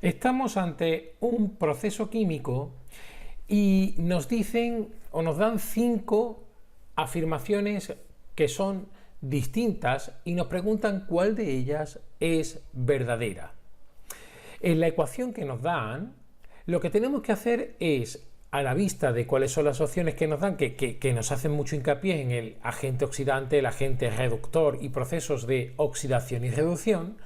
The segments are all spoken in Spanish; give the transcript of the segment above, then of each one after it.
Estamos ante un proceso químico y nos dicen o nos dan 5 afirmaciones que son distintas y nos preguntan cuál de ellas es verdadera. En la ecuación que nos dan, lo que tenemos que hacer es, a la vista de cuáles son las opciones que nos dan, que nos hacen mucho hincapié en el agente oxidante, el agente reductor y procesos de oxidación y reducción,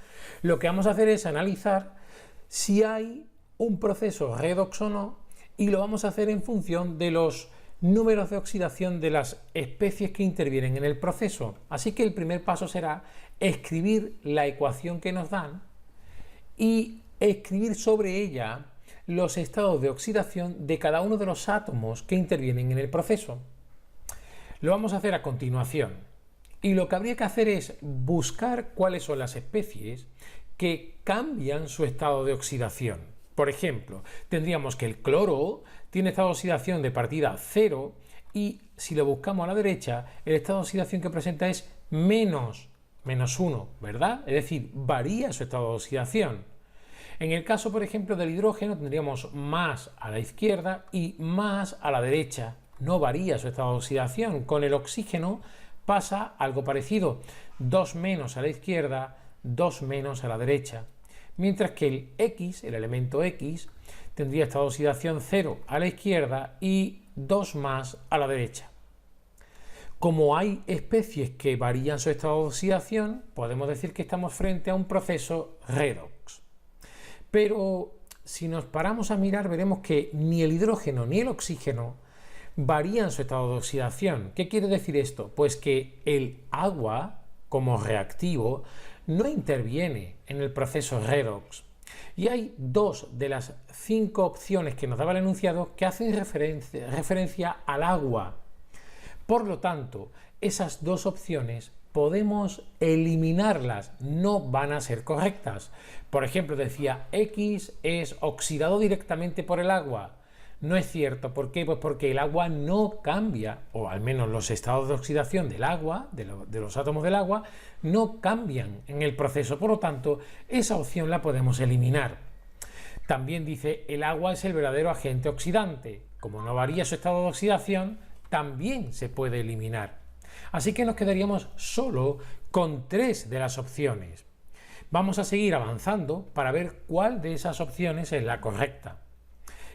lo que vamos a hacer es analizar si hay un proceso redox o no, y lo vamos a hacer en función de los números de oxidación de las especies que intervienen en el proceso. Así que el primer paso será escribir la ecuación que nos dan y escribir sobre ella los estados de oxidación de cada uno de los átomos que intervienen en el proceso. Lo vamos a hacer a continuación. Y lo que habría que hacer es buscar cuáles son las especies que cambian su estado de oxidación. Por ejemplo, tendríamos que el cloro tiene estado de oxidación de partida 0 y si lo buscamos a la derecha, el estado de oxidación que presenta es menos 1, ¿verdad? Es decir, varía su estado de oxidación. En el caso, por ejemplo, del hidrógeno tendríamos más a la izquierda y más a la derecha. No varía su estado de oxidación. Con el oxígeno pasa algo parecido. 2 menos a la izquierda, 2 menos a la derecha. Mientras que el X, el elemento X, tendría estado de oxidación 0 a la izquierda y 2 más a la derecha. Como hay especies que varían su estado de oxidación, podemos decir que estamos frente a un proceso redox. Pero si nos paramos a mirar, veremos que ni el hidrógeno ni el oxígeno varían su estado de oxidación. ¿Qué quiere decir esto? Pues que el agua, como reactivo, no interviene en el proceso redox. Y hay 2 de las 5 opciones que nos daba el enunciado que hacen referencia al agua. Por lo tanto, esas 2 opciones podemos eliminarlas, no van a ser correctas. Por ejemplo, decía X es oxidado directamente por el agua. No es cierto. ¿Por qué? Pues porque el agua no cambia, o al menos los estados de oxidación del agua, de los átomos del agua, no cambian en el proceso. Por lo tanto, esa opción la podemos eliminar. También dice, el agua es el verdadero agente oxidante. Como no varía su estado de oxidación, también se puede eliminar. Así que nos quedaríamos solo con 3 de las opciones. Vamos a seguir avanzando para ver cuál de esas opciones es la correcta.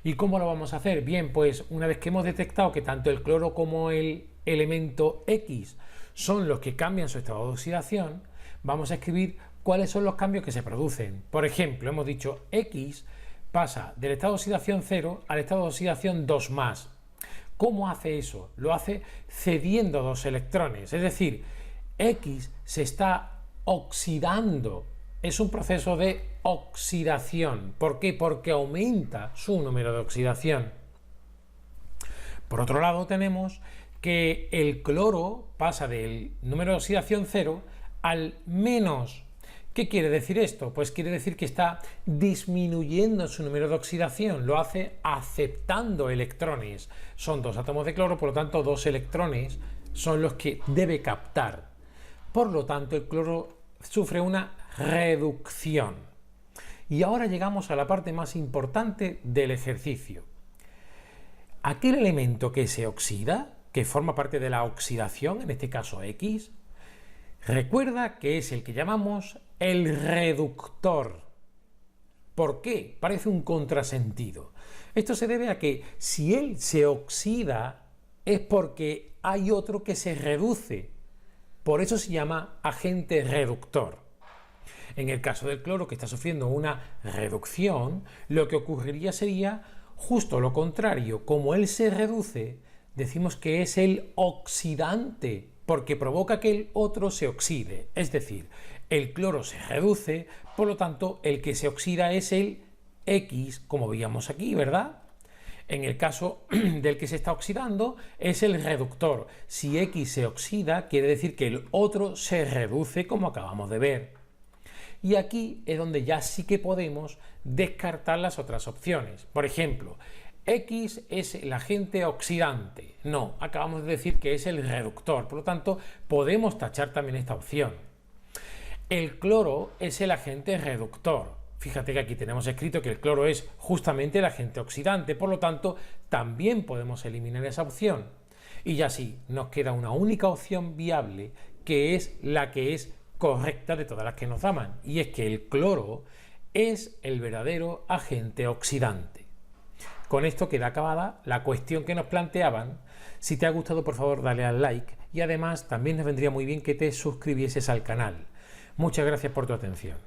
¿Y cómo lo vamos a hacer? Bien, pues una vez que hemos detectado que tanto el cloro como el elemento X son los que cambian su estado de oxidación, vamos a escribir cuáles son los cambios que se producen. Por ejemplo, hemos dicho X pasa del estado de oxidación 0 al estado de oxidación 2+. ¿Cómo hace eso? Lo hace cediendo 2 electrones, es decir, X se está oxidando. Es un proceso de oxidación. ¿Por qué? Porque aumenta su número de oxidación. Por otro lado, tenemos que el cloro pasa del número de oxidación 0 al menos. ¿Qué quiere decir esto? Pues quiere decir que está disminuyendo su número de oxidación, lo hace aceptando electrones. Son 2 átomos de cloro, por lo tanto 2 electrones son los que debe captar. Por lo tanto, el cloro sufre una reducción. Y ahora llegamos a la parte más importante del ejercicio. Aquel elemento que se oxida, que forma parte de la oxidación, en este caso X, recuerda que es el que llamamos el reductor. ¿Por qué? Parece un contrasentido. Esto se debe a que si él se oxida es porque hay otro que se reduce. Por eso se llama agente reductor. En el caso del cloro, que está sufriendo una reducción, lo que ocurriría sería justo lo contrario. Como él se reduce, decimos que es el oxidante, porque provoca que el otro se oxide. Es decir, el cloro se reduce, por lo tanto, el que se oxida es el X, como veíamos aquí, ¿verdad? En el caso del que se está oxidando, es el reductor. Si X se oxida, quiere decir que el otro se reduce, como acabamos de ver. Y aquí es donde ya sí que podemos descartar las otras opciones. Por ejemplo, X es el agente oxidante. No, acabamos de decir que es el reductor, por lo tanto podemos tachar también esta opción. El cloro es el agente reductor. Fíjate que aquí tenemos escrito que el cloro es justamente el agente oxidante, por lo tanto, también podemos eliminar esa opción. Y ya sí, nos queda una única opción viable, que es la que es correcta de todas las que nos daban, y es que el cloro es el verdadero agente oxidante. Con esto queda acabada la cuestión que nos planteaban. Si te ha gustado, por favor, dale al like y además también nos vendría muy bien que te suscribieses al canal. Muchas gracias por tu atención.